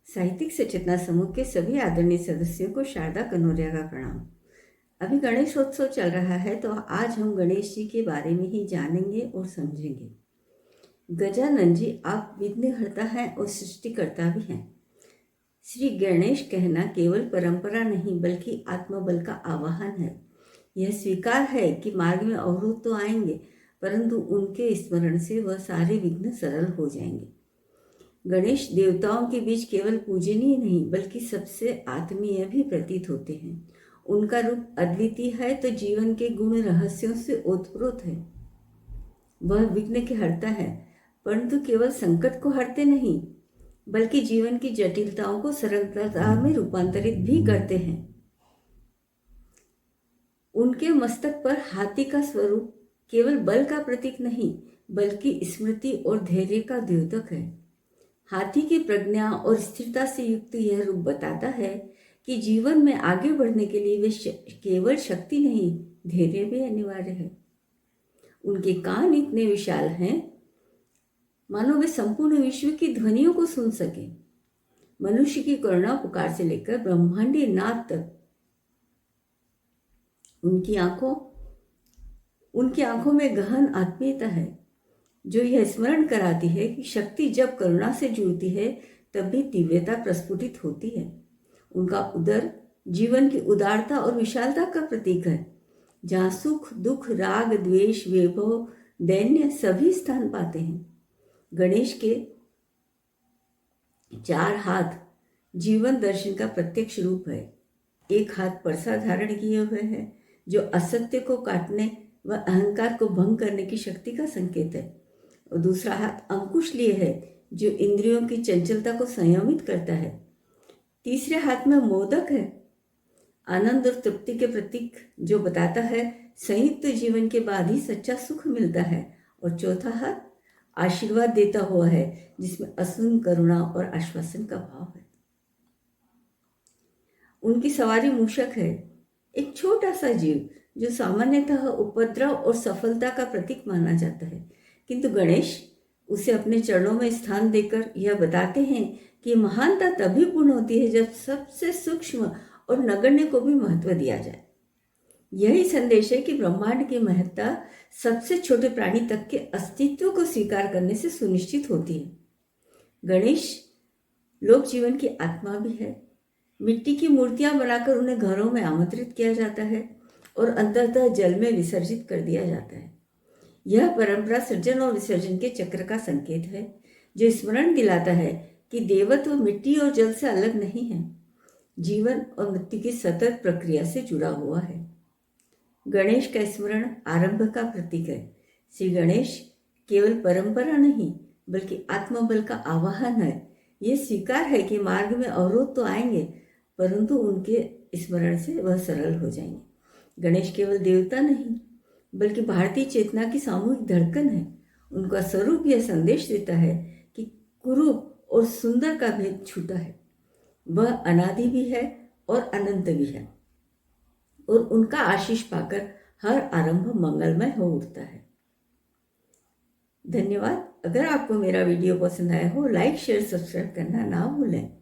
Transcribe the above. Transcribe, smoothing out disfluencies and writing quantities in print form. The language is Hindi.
साहित्यिक सचेतना समूह के सभी आदरणीय सदस्यों को शारदा कनौरिया का प्रणाम। अभी गणेशोत्सव चल रहा है, तो आज हम गणेश जी के बारे में ही जानेंगे और समझेंगे। गजानन जी आप विघ्नहर्ता हैं और सृष्टिकर्ता भी हैं। श्री गणेश कहना केवल परंपरा नहीं बल्कि आत्मबल का आवाहन है। यह स्वीकार है कि मार्ग में अवरोध तो आएंगे, परंतु उनके स्मरण से वह सारे विघ्न सरल हो जाएंगे। गणेश देवताओं के बीच केवल पूजनीय नहीं बल्कि सबसे आत्मीय भी प्रतीत होते हैं। उनका रूप अद्वितीय है तो जीवन के गुण रहस्यों से ओतप्रोत है। वह विघ्न के हरता है, परंतु केवल संकट को हरते नहीं बल्कि जीवन की जटिलताओं को सरलता में रूपांतरित भी करते हैं। उनके मस्तक पर हाथी का स्वरूप केवल बल का प्रतीक नहीं बल्कि स्मृति और धैर्य का द्योतक है। हाथी की प्रज्ञा और स्थिरता से युक्त यह रूप बताता है कि जीवन में आगे बढ़ने के लिए वे केवल शक्ति नहीं, धैर्य भी अनिवार्य है। उनके कान इतने विशाल हैं मानो वे संपूर्ण विश्व की ध्वनियों को सुन सके। मनुष्य की करुणा पुकार से लेकर ब्रह्मांडीय नाद तक उनकी आंखों में गहन आत्मीयता है, जो यह स्मरण कराती है कि शक्ति जब करुणा से जुड़ती है तब भी दिव्यता प्रस्फुटित होती है। उनका उदर जीवन की उदारता और विशालता का प्रतीक है, जहाँ सुख दुख राग द्वेष वैभव दैन्य सभी स्थान पाते हैं। गणेश के 4 हाथ जीवन दर्शन का प्रत्यक्ष रूप है। एक हाथ परसा धारण किए हुए है, जो असत्य को काटने व अहंकार को भंग करने की शक्ति का संकेत है, और दूसरा हाथ अंकुश लिए है, जो इंद्रियों की चंचलता को संयमित करता है। तीसरे हाथ में मोदक है, आनंद और तृप्ति के प्रतीक, जो बताता है संयुक्त जीवन के बाद ही सच्चा सुख मिलता है। और चौथा हाथ आशीर्वाद देता हुआ है, जिसमें असीम करुणा और आश्वासन का भाव है। उनकी सवारी मूषक है, एक छोटा सा जीव जो सामान्यतः उपद्रव और सफलता का प्रतीक माना जाता है, किंतु गणेश उसे अपने चरणों में स्थान देकर यह बताते हैं कि महानता तभी पूर्ण होती है जब सबसे सूक्ष्म और नगण्य को भी महत्व दिया जाए। यही संदेश है कि ब्रह्मांड की महत्ता सबसे छोटे प्राणी तक के अस्तित्व को स्वीकार करने से सुनिश्चित होती है। गणेश लोक जीवन की आत्मा भी है। मिट्टी की मूर्तियां बनाकर उन्हें घरों में आमंत्रित किया जाता है और अंततः जल में विसर्जित कर दिया जाता है। यह परंपरा सृजन और विसर्जन के चक्र का संकेत है, जो स्मरण दिलाता है कि देवत्व मिट्टी और जल से अलग नहीं है, जीवन और मृत्यु की सतत प्रक्रिया से जुड़ा हुआ है। गणेश का स्मरण आरंभ का प्रतीक है। श्री गणेश केवल परंपरा नहीं बल्कि आत्मबल का आवाहन है। ये स्वीकार है कि मार्ग में अवरोध तो आएंगे, परंतु उनके स्मरण से वह सरल हो जाएंगे। गणेश केवल देवता नहीं बल्कि भारतीय चेतना की सामूहिक धड़कन है। उनका स्वरूप यह संदेश देता है कि कुरूप और सुंदर का भेद छूटा है। वह अनादि भी है और अनंत भी है, और उनका आशीष पाकर हर आरंभ मंगलमय हो उठता है। धन्यवाद। अगर आपको मेरा वीडियो पसंद आया हो, लाइक शेयर सब्सक्राइब करना ना भूलें।